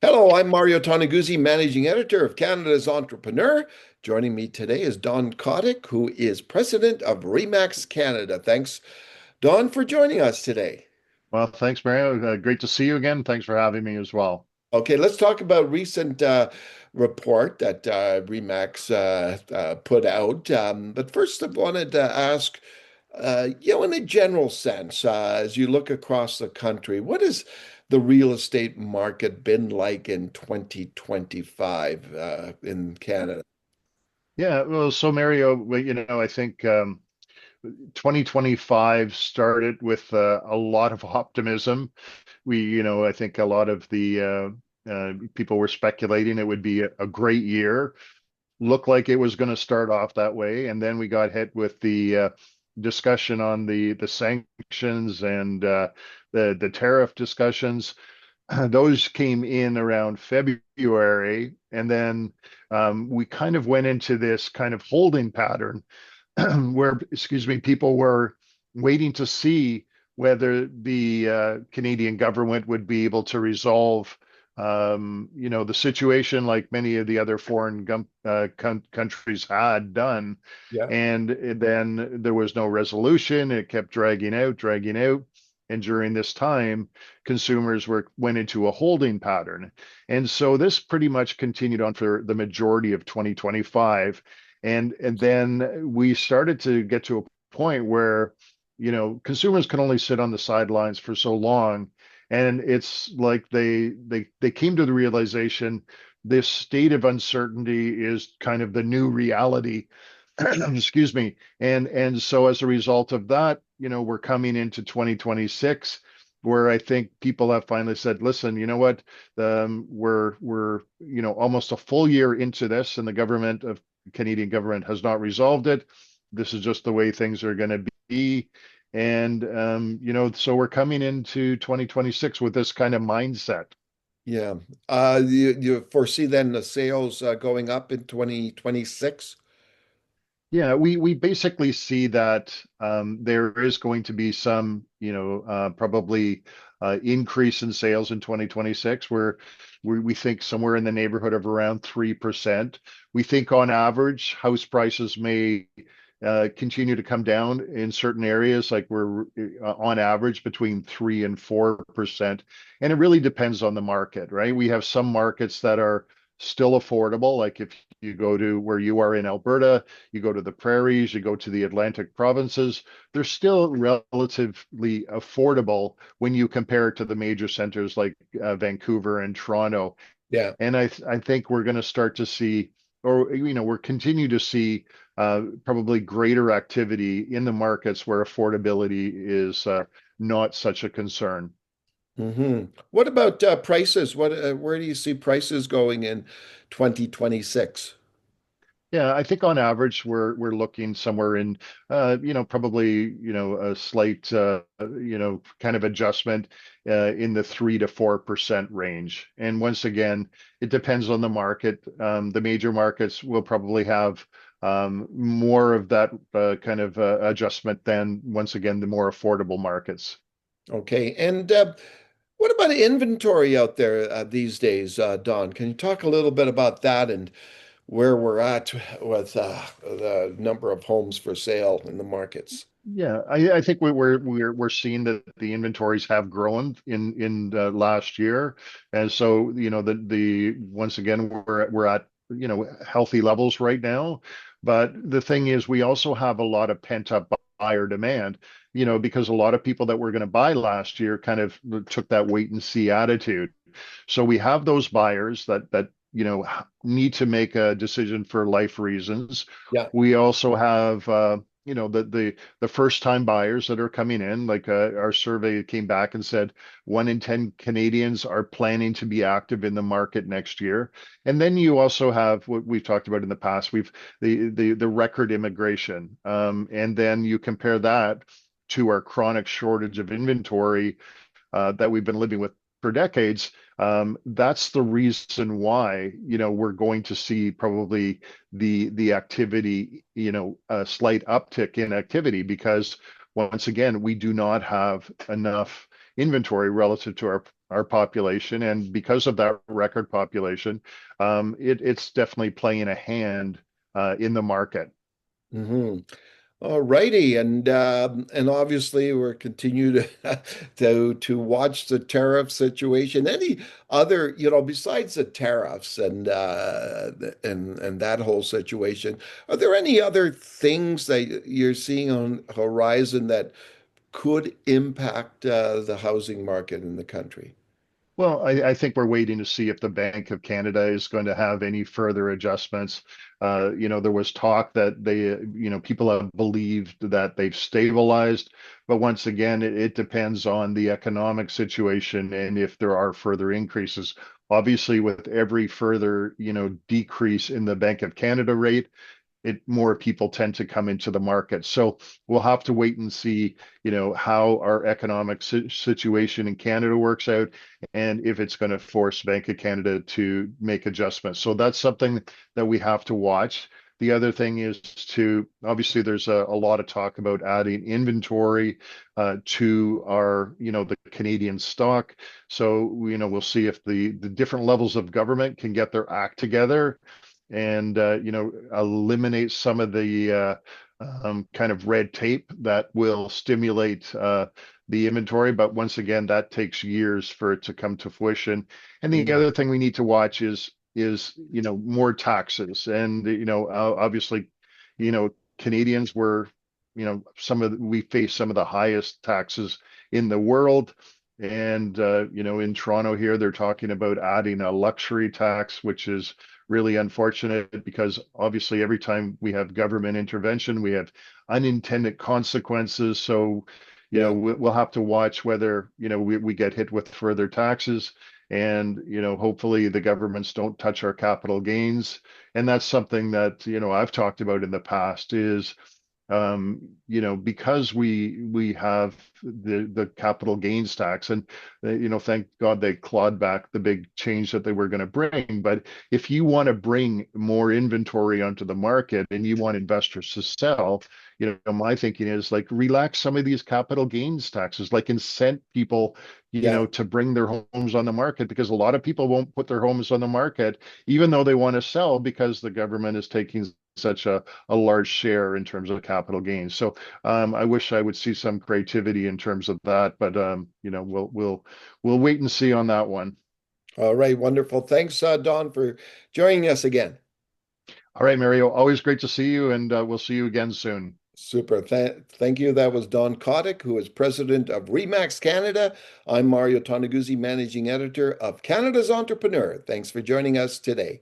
Hello, I'm Mario Toneguzzi, Managing Editor of Canada's Entrepreneur. Joining me today is Don Kottick, who is President of Remax Canada. Thanks, Don, for joining us today. Well, thanks, Mario. Great to see you again. Thanks for having me as well. Okay, let's talk about recent report that Remax put out. But first, I wanted to ask, in a general sense, as you look across the country, what has the real estate market been like in 2025 in Canada? Yeah, well, so Mario, I think 2025 started with a lot of optimism. I think a lot of the people were speculating it would be a great year. Looked like it was going to start off that way, and then we got hit with the discussion on the sanctions and the tariff discussions. Those came in around February, and then we kind of went into this kind of holding pattern where, excuse me, people were waiting to see whether the Canadian government would be able to resolve, the situation like many of the other foreign countries had done. Yeah. And then there was no resolution. It kept dragging out, dragging out. And during this time, consumers went into a holding pattern. And so this pretty much continued on for the majority of 2025. And then we started to get to a point where, consumers can only sit on the sidelines for so long. And it's like they came to the realization this state of uncertainty is kind of the new reality. Excuse me. And so as a result of that, we're coming into 2026 where I think people have finally said, listen, you know what? We're almost a full year into this, and the Canadian government has not resolved it. This is just the way things are going to be. And so we're coming into 2026 with this kind of mindset. Yeah. You foresee then the sales going up in 2026? Yeah, we basically see that there is going to be some, probably increase in sales in 2026, where we think somewhere in the neighborhood of around 3%. We think on average, house prices may continue to come down in certain areas, like we're on average between 3 and 4%. And it really depends on the market, right? We have some markets that are still affordable, like if you go to where you are in Alberta, you go to the Prairies, you go to the Atlantic provinces, they're still relatively affordable when you compare it to the major centers like Vancouver and Toronto. Yeah. And I think we're going to start to see, or we're continue to see probably greater activity in the markets where affordability is not such a concern. What about prices? Where do you see prices going in 2026? Yeah, I think on average we're looking somewhere in probably a slight kind of adjustment in the 3 to 4% range. And once again, it depends on the market. The major markets will probably have more of that kind of adjustment than once again the more affordable markets. Okay. And what about inventory out there these days, Don? Can you talk a little bit about that and where we're at with the number of homes for sale in the markets? Yeah, I think we're seeing that the inventories have grown in the last year, and so the once again we're at healthy levels right now. But the thing is, we also have a lot of pent-up buyer demand, because a lot of people that were going to buy last year kind of took that wait and see attitude. So we have those buyers that need to make a decision for life reasons. Yeah. We also have the first time buyers that are coming in, like our survey came back and said 1 in 10 Canadians are planning to be active in the market next year. And then you also have what we've talked about in the past. We've the record immigration, and then you compare that to our chronic shortage of inventory that we've been living with for decades. That's the reason why, we're going to see probably the activity, a slight uptick in activity because once again, we do not have enough inventory relative to our population, and because of that record population, it's definitely playing a hand in the market. Hmm. All righty, and obviously we're continue to to watch the tariff situation. Any other, besides the tariffs and that whole situation, are there any other things that you're seeing on horizon that could impact the housing market in the country? Well, I think we're waiting to see if the Bank of Canada is going to have any further adjustments. There was talk that people have believed that they've stabilized, but once again, it depends on the economic situation and if there are further increases. Obviously, with every further, decrease in the Bank of Canada rate, it more people tend to come into the market. So we'll have to wait and see, how our economic situation in Canada works out and if it's going to force Bank of Canada to make adjustments. So that's something that we have to watch. The other thing is to obviously there's a lot of talk about adding inventory to our, the Canadian stock. So, we'll see if the different levels of government can get their act together and eliminate some of the kind of red tape that will stimulate the inventory. But once again, that takes years for it to come to fruition. And the Mm. other thing we need to watch is more taxes. And obviously, Canadians were we face some of the highest taxes in the world. And in Toronto here, they're talking about adding a luxury tax, which is really unfortunate because obviously every time we have government intervention, we have unintended consequences. So, Yeah. we'll have to watch whether, we get hit with further taxes. And, hopefully the governments don't touch our capital gains. And that's something that, I've talked about in the past is because we have the capital gains tax, and thank God they clawed back the big change that they were going to bring. But if you want to bring more inventory onto the market and you want investors to sell, my thinking is like relax some of these capital gains taxes, like incent people, Yeah. to bring their homes on the market because a lot of people won't put their homes on the market even though they want to sell because the government is taking such a large share in terms of capital gains. So I wish I would see some creativity in terms of that, but we'll wait and see on that one. All right. Wonderful. Thanks, Don, for joining us again. All right, Mario, always great to see you, and we'll see you again soon. Super. Thank you. That was Don Kottick, who is president of Remax Canada. I'm Mario Toneguzzi, managing editor of Canada's Entrepreneur. Thanks for joining us today.